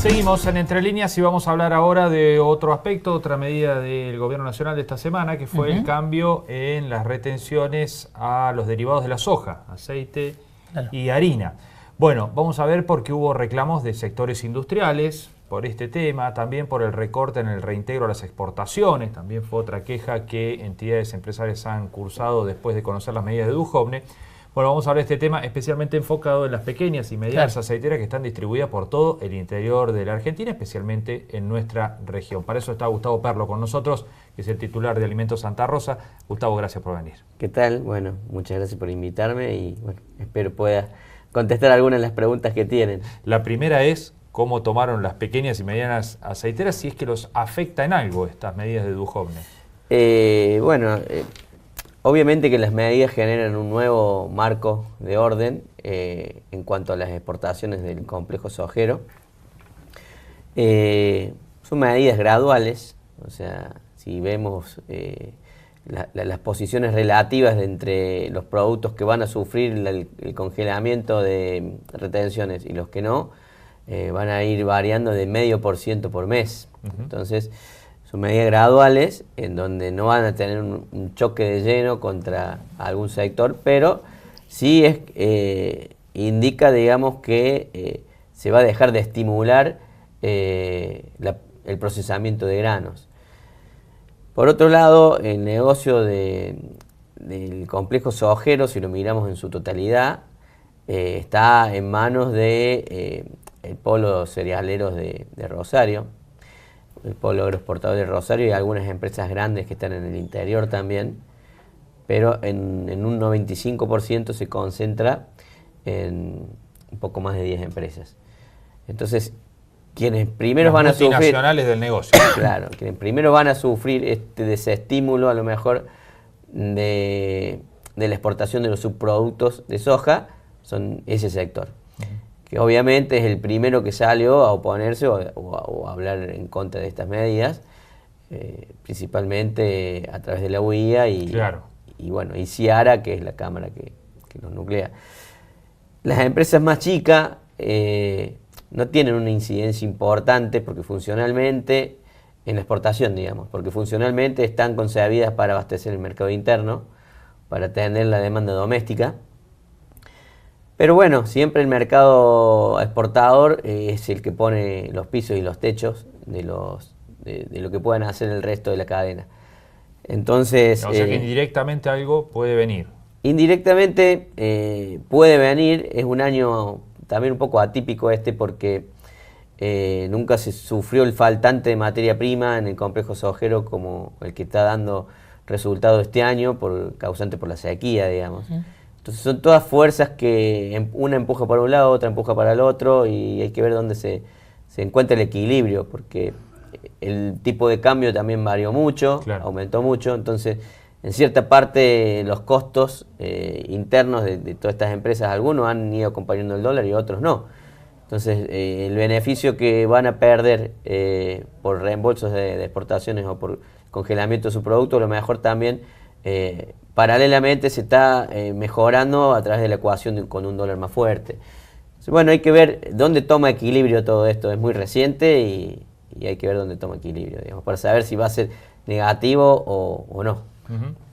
Seguimos en Entre Líneas y vamos a hablar ahora de otro aspecto, otra medida del Gobierno Nacional de esta semana, que fue el cambio en las retenciones a los derivados de la soja, aceite y harina. Bueno, vamos a ver por qué hubo reclamos de sectores industriales por este tema, también por el recorte en el reintegro a las exportaciones, también fue otra queja que entidades empresarias han cursado después de conocer las medidas de Duhovne. Bueno, vamos a hablar de este tema especialmente enfocado en las pequeñas y medianas aceiteras que están distribuidas por todo el interior de la Argentina, especialmente en nuestra región. Para eso está Gustavo Perlo con nosotros, que es el titular de Alimentos Santa Rosa. Gustavo, gracias por venir. ¿Qué tal? Bueno, muchas gracias por invitarme y bueno, espero pueda contestar algunas de las preguntas que tienen. La primera es, ¿cómo tomaron las pequeñas y medianas aceiteras si es que los afecta en algo estas medidas de Duhovne? Obviamente que las medidas generan un nuevo marco de orden en cuanto a las exportaciones del complejo sojero. Son medidas graduales, o sea, si vemos las posiciones relativas entre los productos que van a sufrir el congelamiento de retenciones y los que no, van a ir variando de 0,5% por mes. Entonces, son medidas graduales en donde no van a tener un choque de lleno contra algún sector, pero sí indica, digamos, que se va a dejar de estimular el procesamiento de granos. Por otro lado, el negocio del complejo sojero, si lo miramos en su totalidad, está en manos de el polo cerealeros de Rosario, el polo agroexportador de Rosario y algunas empresas grandes que están en el interior también, pero en un 95% se concentra en un poco más de 10 empresas. Entonces, quienes primero van a sufrir... multinacionales del negocio. Claro, quienes primero van a sufrir este desestímulo a lo mejor de la exportación de los subproductos de soja son ese sector. Que obviamente es el primero que salió a oponerse o a hablar en contra de estas medidas, principalmente a través de la UIA y Ciara, que es la cámara que los nuclea. Las empresas más chicas no tienen una incidencia importante porque funcionalmente, en la exportación digamos, porque funcionalmente están concebidas para abastecer el mercado interno, para atender la demanda doméstica. Pero bueno, siempre el mercado exportador es el que pone los pisos y los techos de lo que puedan hacer el resto de la cadena. Entonces, o sea que indirectamente algo puede venir. Indirectamente puede venir, es un año también un poco atípico porque nunca se sufrió el faltante de materia prima en el complejo sojero como el que está dando resultado este año, causante por la sequía, digamos. Entonces son todas fuerzas que una empuja para un lado, otra empuja para el otro y hay que ver dónde se encuentra el equilibrio, porque el tipo de cambio también varió mucho, aumentó mucho, entonces en cierta parte los costos internos de todas estas empresas, algunos han ido acompañando el dólar y otros no. Entonces el beneficio que van a perder por reembolsos de exportaciones o por congelamiento de su producto, a lo mejor también paralelamente se está mejorando a través de la ecuación con un dólar más fuerte. Entonces, bueno, hay que ver dónde toma equilibrio todo esto. Es muy reciente y hay que ver dónde toma equilibrio, digamos, para saber si va a ser negativo o no.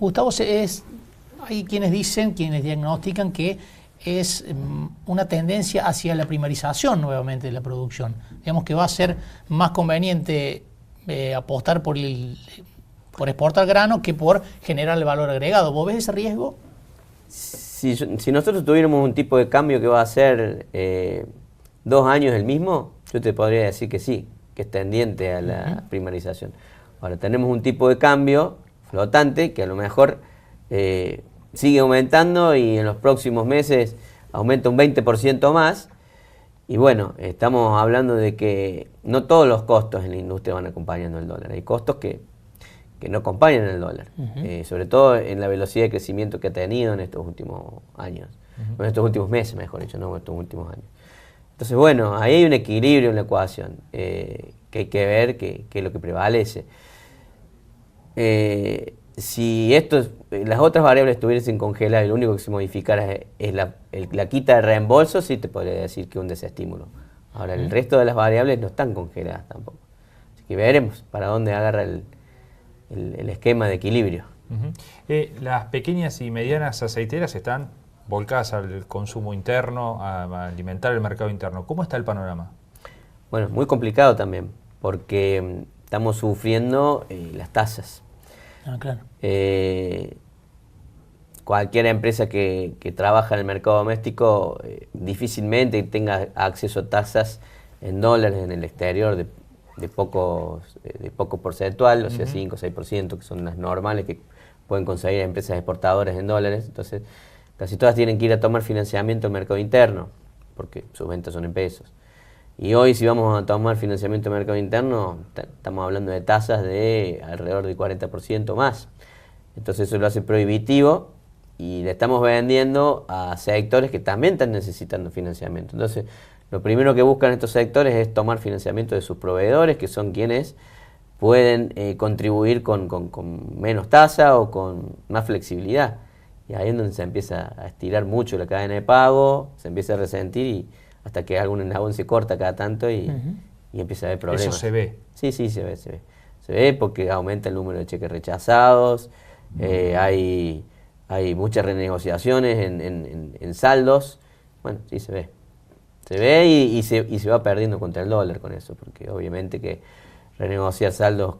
Gustavo, hay quienes diagnostican que es una tendencia hacia la primarización nuevamente de la producción. Digamos que va a ser más conveniente apostar por exportar grano que por generar el valor agregado. ¿Vos ves ese riesgo? Si nosotros tuviéramos un tipo de cambio que va a ser 2 años el mismo, yo te podría decir que sí, que es tendiente a la primarización. Ahora tenemos un tipo de cambio flotante que a lo mejor sigue aumentando y en los próximos meses aumenta un 20% más. Y bueno, estamos hablando de que no todos los costos en la industria van acompañando el dólar. Hay costos que no acompañan el dólar, sobre todo en la velocidad de crecimiento que ha tenido en estos últimos años, en estos últimos meses, mejor dicho, no en estos últimos años. Entonces, bueno, ahí hay un equilibrio en la ecuación que hay que ver qué es lo que prevalece. Si las otras variables estuviesen congeladas y lo único que se modificara es la quita de reembolso, sí te podría decir que un desestímulo Ahora, el resto de las variables no están congeladas tampoco. Así que veremos para dónde agarra el esquema de equilibrio. Las pequeñas y medianas aceiteras están volcadas al consumo interno, a alimentar el mercado interno. ¿Cómo está el panorama? Bueno, muy complicado también, porque estamos sufriendo las tasas. Claro. Cualquier empresa que trabaja en el mercado doméstico difícilmente tenga acceso a tasas en dólares en el exterior de poco porcentual, o sea, 5 o 6%, que son las normales que pueden conseguir empresas exportadoras en dólares. Entonces, casi todas tienen que ir a tomar financiamiento al mercado interno, porque sus ventas son en pesos. Y hoy, si vamos a tomar financiamiento al mercado interno, estamos hablando de tasas de alrededor del 40% más. Entonces, eso lo hace prohibitivo y le estamos vendiendo a sectores que también están necesitando financiamiento. Entonces, lo primero que buscan estos sectores es tomar financiamiento de sus proveedores, que son quienes pueden contribuir con menos tasa o con más flexibilidad. Y ahí es donde se empieza a estirar mucho la cadena de pago, se empieza a resentir y hasta que algún eslabón se corta cada tanto y empieza a haber problemas. ¿Eso se ve? Sí, se ve. Se ve porque aumenta el número de cheques rechazados, hay muchas renegociaciones en saldos. Bueno, sí se ve. Se ve y se va perdiendo contra el dólar con eso, porque obviamente que renegociar saldos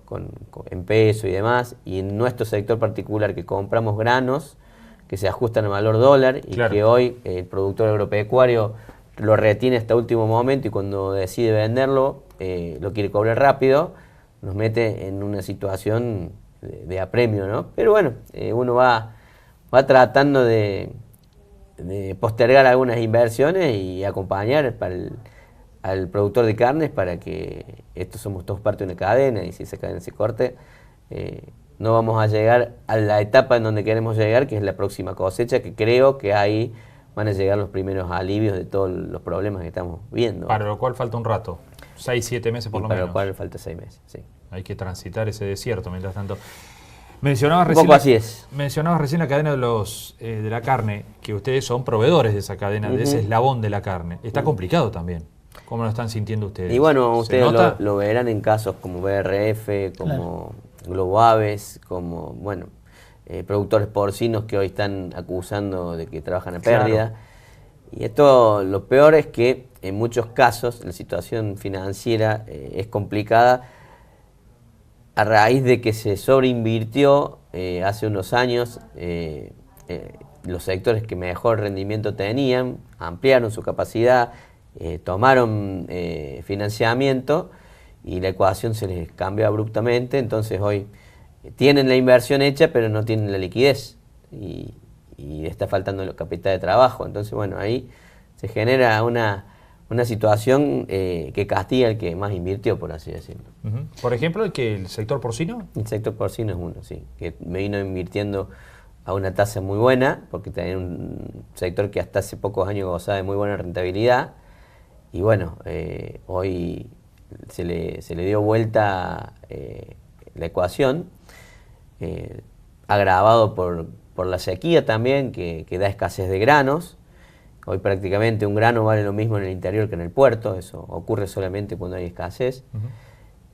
en peso y demás, y en nuestro sector particular que compramos granos que se ajustan al valor dólar y claro, que hoy el productor agropecuario lo retiene hasta último momento y cuando decide venderlo lo quiere cobrar rápido, nos mete en una situación de apremio, ¿no? Pero bueno, uno va tratando de postergar algunas inversiones y acompañar al productor de carnes para que estos somos todos parte de una cadena y si esa cadena se corte no vamos a llegar a la etapa en donde queremos llegar, que es la próxima cosecha, que creo que ahí van a llegar los primeros alivios de todos los problemas que estamos viendo. Para lo cual falta un rato, 6, 7 meses por lo menos. Para lo cual falta 6 meses, sí. Hay que transitar ese desierto mientras tanto. Mencionabas recién la cadena de la carne, que ustedes son proveedores de esa cadena, de ese eslabón de la carne. Está complicado también. ¿Cómo lo están sintiendo ustedes? Y bueno, ustedes lo verán en casos como BRF, como Globo Aves, como, bueno, productores porcinos que hoy están acusando de que trabajan a pérdida. Claro. Y esto, lo peor es que en muchos casos la situación financiera es complicada a raíz de que se sobreinvirtió hace unos años los sectores que mejor rendimiento tenían, ampliaron su capacidad, tomaron financiamiento y la ecuación se les cambió abruptamente, entonces hoy tienen la inversión hecha pero no tienen la liquidez y está faltando el capital de trabajo, entonces bueno, ahí se genera una situación que castiga al que más invirtió, por así decirlo. Por ejemplo, ¿el sector porcino? El sector porcino es uno, sí, que me vino invirtiendo a una tasa muy buena, porque tenía un sector que hasta hace pocos años gozaba de muy buena rentabilidad, y bueno, hoy se le dio vuelta la ecuación, agravado por la sequía también, que da escasez de granos. Hoy prácticamente un grano vale lo mismo en el interior que en el puerto, eso ocurre solamente cuando hay escasez.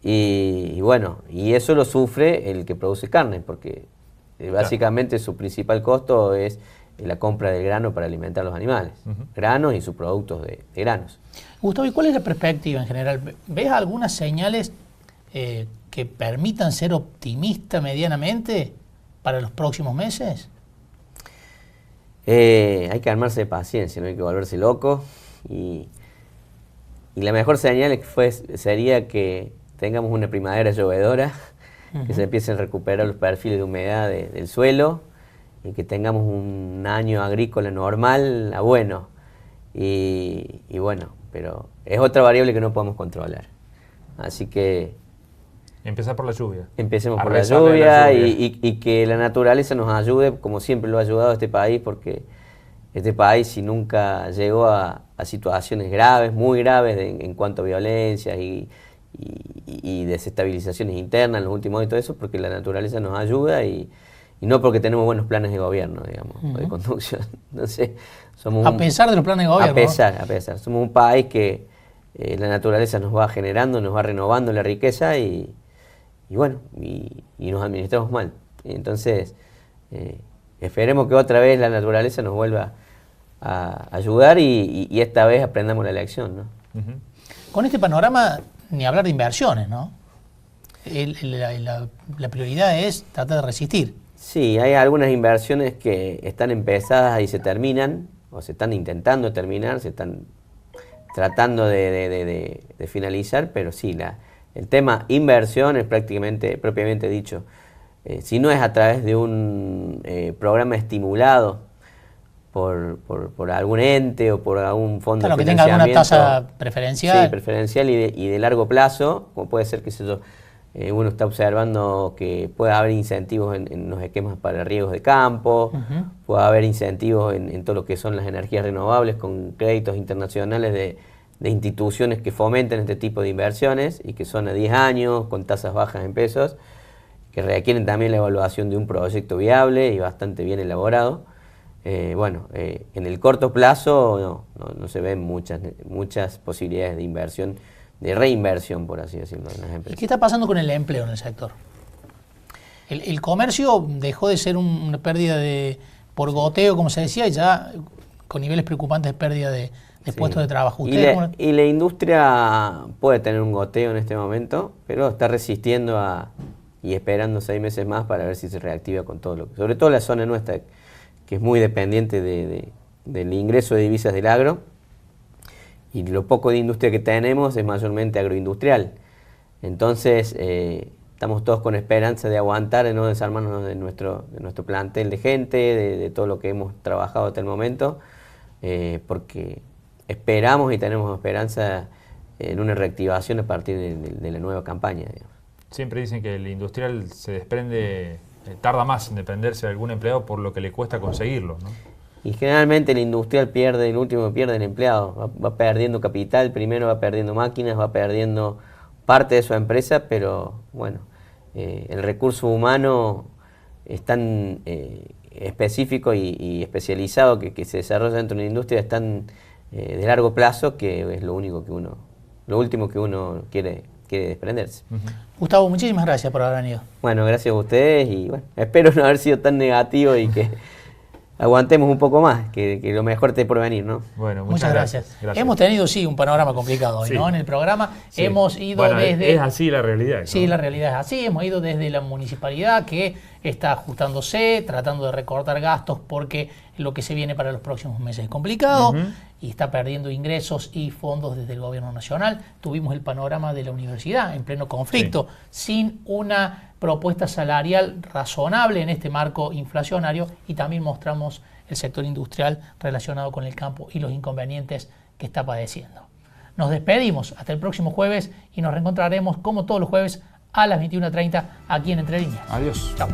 Y bueno, y eso lo sufre el que produce carne, porque básicamente su principal costo es la compra del grano para alimentar a los animales, granos y sus productos de granos. Gustavo, ¿y cuál es la perspectiva en general? ¿Ves algunas señales que permitan ser optimista medianamente para los próximos meses? Hay que armarse de paciencia, no hay que volverse loco y la mejor señal sería que tengamos una primavera llovedora, que se empiecen a recuperar los perfiles de humedad del suelo y que tengamos un año agrícola normal a bueno y bueno, pero es otra variable que no podemos controlar, así que empezar por la lluvia. Empecemos por la lluvia y que la naturaleza nos ayude, como siempre lo ha ayudado a este país, porque este país si nunca llegó a situaciones graves, muy graves en cuanto a violencia y desestabilizaciones internas en los últimos años y todo eso, porque la naturaleza nos ayuda y no porque tenemos buenos planes de gobierno, digamos, de conducción. Entonces, somos a pesar de los planes de gobierno. A pesar. Somos un país que la naturaleza nos va generando, nos va renovando la riqueza y nos administramos mal. Entonces, esperemos que otra vez la naturaleza nos vuelva a ayudar y esta vez aprendamos la lección, ¿no? Con este panorama, ni hablar de inversiones, ¿no? La prioridad es tratar de resistir. Sí, hay algunas inversiones que están empezadas y se terminan, o se están intentando terminar, se están tratando de finalizar, pero sí, el tema inversión es propiamente dicho. Si no es a través de un programa estimulado por algún ente o por algún fondo de que tenga alguna tasa preferencial. Sí, preferencial y de largo plazo, como puede ser, qué sé yo, uno está observando que puede haber incentivos en los esquemas para riegos de campo, puede haber incentivos en todo lo que son las energías renovables con créditos internacionales de instituciones que fomenten este tipo de inversiones y que son a 10 años, con tasas bajas en pesos, que requieren también la evaluación de un proyecto viable y bastante bien elaborado. En el corto plazo no se ven muchas posibilidades de inversión, de reinversión, por así decirlo, en las empresas. ¿Y qué está pasando con el empleo en el sector? El comercio dejó de ser una pérdida por goteo, como se decía, y ya con niveles preocupantes de pérdida de puestos de trabajo. Y la industria puede tener un goteo en este momento, pero está resistiendo y esperando 6 meses más para ver si se reactiva con todo sobre todo la zona nuestra, que es muy dependiente del ingreso de divisas del agro, y lo poco de industria que tenemos es mayormente agroindustrial. Entonces estamos todos con esperanza de aguantar, de no desarmarnos de nuestro plantel de gente, de todo lo que hemos trabajado hasta el momento, porque esperamos y tenemos esperanza en una reactivación a partir de la nueva campaña, digamos. Siempre dicen que el industrial se desprende, tarda más en desprenderse de algún empleado por lo que le cuesta conseguirlo, ¿no? Y generalmente el industrial pierde, el último pierde el empleado, va perdiendo capital, primero va perdiendo máquinas, va perdiendo parte de su empresa, pero bueno, el recurso humano es tan específico y especializado que se desarrolla dentro de la industria, es tan de largo plazo que es lo último que uno quiere desprenderse. Gustavo, muchísimas gracias por haber venido. Bueno, gracias a ustedes y bueno, espero no haber sido tan negativo y que aguantemos un poco más, que lo mejor esté por venir, ¿no? Bueno, muchas gracias. Hemos tenido, sí, un panorama complicado hoy, ¿no? En el programa hemos ido desde... Es así la realidad, ¿no? Sí, la realidad es así. Hemos ido desde la municipalidad, que está ajustándose, tratando de recortar gastos porque lo que se viene para los próximos meses es complicado y está perdiendo ingresos y fondos desde el gobierno nacional. Tuvimos el panorama de la universidad en pleno conflicto, sin una propuesta salarial razonable en este marco inflacionario, y también mostramos el sector industrial relacionado con el campo y los inconvenientes que está padeciendo. Nos despedimos hasta el próximo jueves y nos reencontraremos como todos los jueves a las 21:30 aquí en Entre Líneas. Adiós. Chao.